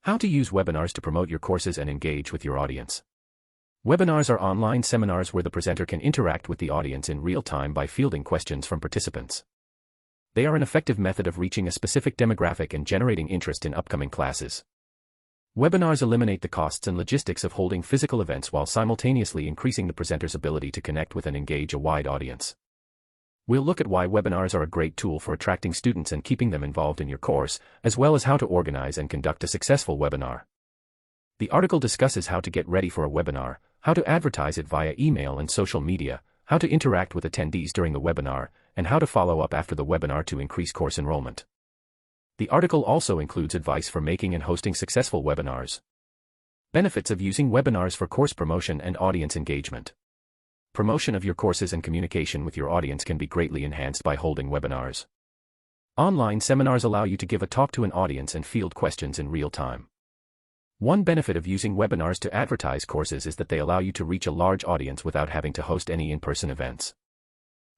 How to use webinars to promote your courses and engage with your audience. Webinars are online seminars where the presenter can interact with the audience in real time by fielding questions from participants. They are an effective method of reaching a specific demographic and generating interest in upcoming classes. Webinars eliminate the costs and logistics of holding physical events while simultaneously increasing the presenter's ability to connect with and engage a wide audience. We'll look at why webinars are a great tool for attracting students and keeping them involved in your course, as well as how to organize and conduct a successful webinar. The article discusses how to get ready for a webinar, how to advertise it via email and social media, how to interact with attendees during the webinar, and how to follow up after the webinar to increase course enrollment. The article also includes advice for making and hosting successful webinars. Benefits of using webinars for course promotion and audience engagement. Promotion of your courses and communication with your audience can be greatly enhanced by holding webinars. Online seminars allow you to give a talk to an audience and field questions in real time. One benefit of using webinars to advertise courses is that they allow you to reach a large audience without having to host any in-person events.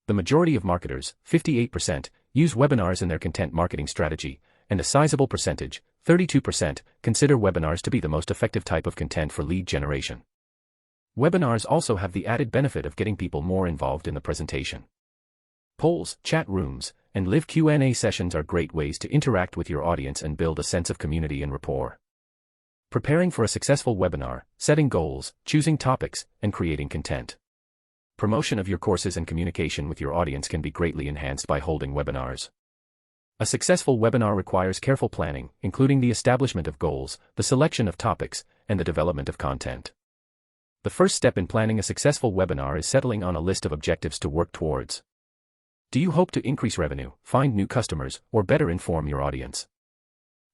The majority of marketers, 58%, use webinars in their content marketing strategy, and a sizable percentage, 32%, consider webinars to be the most effective type of content for lead generation. Webinars also have the added benefit of getting people more involved in the presentation. Polls, chat rooms, and live Q&A sessions are great ways to interact with your audience and build a sense of community and rapport. Preparing for a successful webinar, setting goals, choosing topics, and creating content. Promotion of your courses and communication with your audience can be greatly enhanced by holding webinars. A successful webinar requires careful planning, including the establishment of goals, the selection of topics, and the development of content. The first step in planning a successful webinar is settling on a list of objectives to work towards. Do you hope to increase revenue, find new customers, or better inform your audience?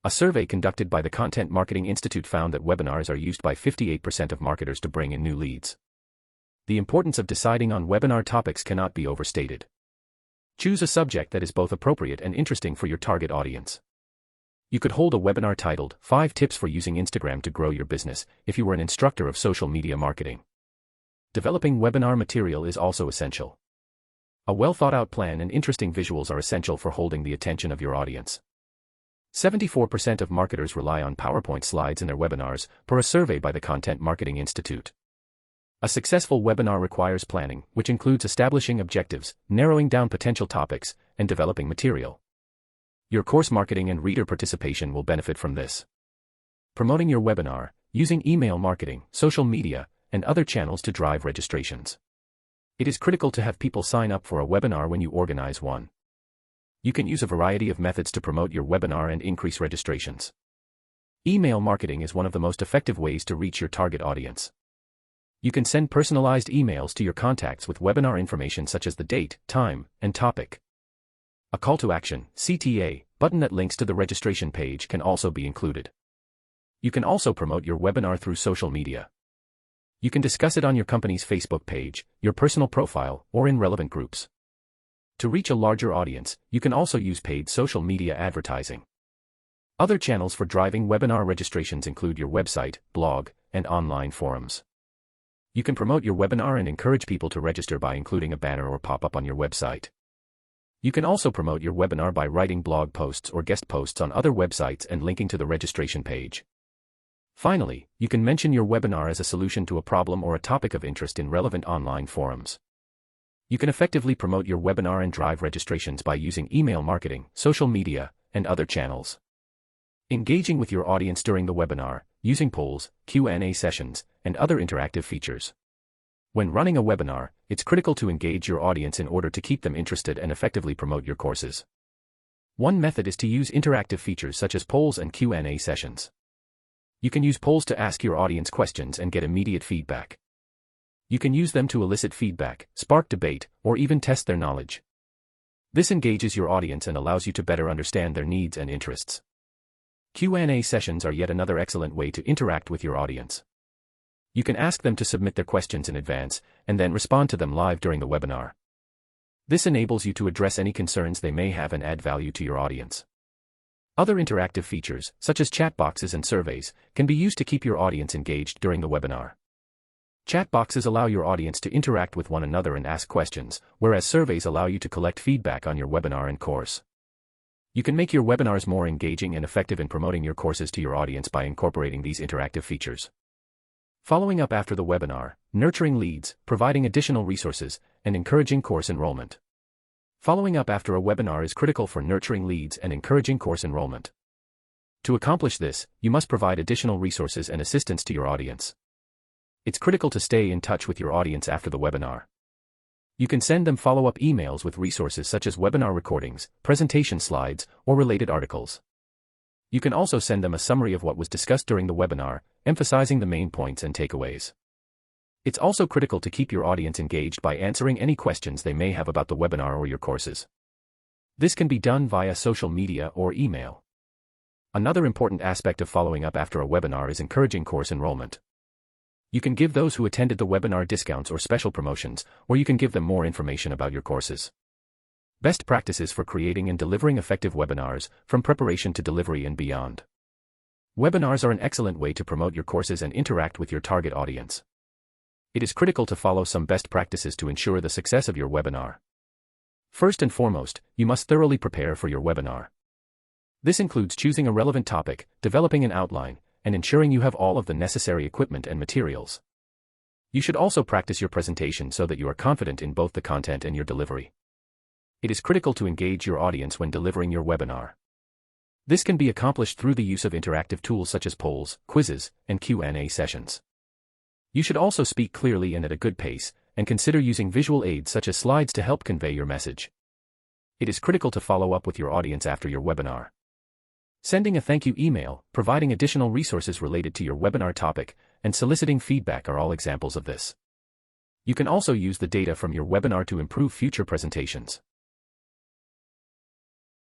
A survey conducted by the Content Marketing Institute found that webinars are used by 58% of marketers to bring in new leads. The importance of deciding on webinar topics cannot be overstated. Choose a subject that is both appropriate and interesting for your target audience. You could hold a webinar titled 5 Tips for Using Instagram to Grow Your Business if you were an instructor of social media marketing. Developing webinar material is also essential. A well-thought-out plan and interesting visuals are essential for holding the attention of your audience. 74% of marketers rely on PowerPoint slides in their webinars, per a survey by the Content Marketing Institute. A successful webinar requires planning, which includes establishing objectives, narrowing down potential topics, and developing material. Your course marketing and reader participation will benefit from this. Promoting your webinar, using email marketing, social media, and other channels to drive registrations. It is critical to have people sign up for a webinar when you organize one. You can use a variety of methods to promote your webinar and increase registrations. Email marketing is one of the most effective ways to reach your target audience. You can send personalized emails to your contacts with webinar information such as the date, time, and topic. A call to action, CTA, button that links to the registration page can also be included. You can also promote your webinar through social media. You can discuss it on your company's Facebook page, your personal profile, or in relevant groups. To reach a larger audience, you can also use paid social media advertising. Other channels for driving webinar registrations include your website, blog, and online forums. You can promote your webinar and encourage people to register by including a banner or pop-up on your website. You can also promote your webinar by writing blog posts or guest posts on other websites and linking to the registration page. Finally, you can mention your webinar as a solution to a problem or a topic of interest in relevant online forums. You can effectively promote your webinar and drive registrations by using email marketing, social media, and other channels. Engaging with your audience during the webinar, using polls, Q&A sessions, and other interactive features. When running a webinar, it's critical to engage your audience in order to keep them interested and effectively promote your courses. One method is to use interactive features such as polls and Q&A sessions. You can use polls to ask your audience questions and get immediate feedback. You can use them to elicit feedback, spark debate, or even test their knowledge. This engages your audience and allows you to better understand their needs and interests. Q&A sessions are yet another excellent way to interact with your audience. You can ask them to submit their questions in advance, and then respond to them live during the webinar. This enables you to address any concerns they may have and add value to your audience. Other interactive features, such as chat boxes and surveys, can be used to keep your audience engaged during the webinar. Chat boxes allow your audience to interact with one another and ask questions, whereas surveys allow you to collect feedback on your webinar and course. You can make your webinars more engaging and effective in promoting your courses to your audience by incorporating these interactive features. Following up after the webinar, nurturing leads, providing additional resources, and encouraging course enrollment. Following up after a webinar is critical for nurturing leads and encouraging course enrollment. To accomplish this, you must provide additional resources and assistance to your audience. It's critical to stay in touch with your audience after the webinar. You can send them follow-up emails with resources such as webinar recordings, presentation slides, or related articles. You can also send them a summary of what was discussed during the webinar, emphasizing the main points and takeaways. It's also critical to keep your audience engaged by answering any questions they may have about the webinar or your courses. This can be done via social media or email. Another important aspect of following up after a webinar is encouraging course enrollment. You can give those who attended the webinar discounts or special promotions, or you can give them more information about your courses. Best practices for creating and delivering effective webinars, from preparation to delivery and beyond. Webinars are an excellent way to promote your courses and interact with your target audience. It is critical to follow some best practices to ensure the success of your webinar. First and foremost, you must thoroughly prepare for your webinar. This includes choosing a relevant topic, developing an outline, and ensuring you have all of the necessary equipment and materials. You should also practice your presentation so that you are confident in both the content and your delivery. It is critical to engage your audience when delivering your webinar. This can be accomplished through the use of interactive tools such as polls, quizzes, and Q&A sessions. You should also speak clearly and at a good pace, and consider using visual aids such as slides to help convey your message. It is critical to follow up with your audience after your webinar. Sending a thank you email, providing additional resources related to your webinar topic, and soliciting feedback are all examples of this. You can also use the data from your webinar to improve future presentations.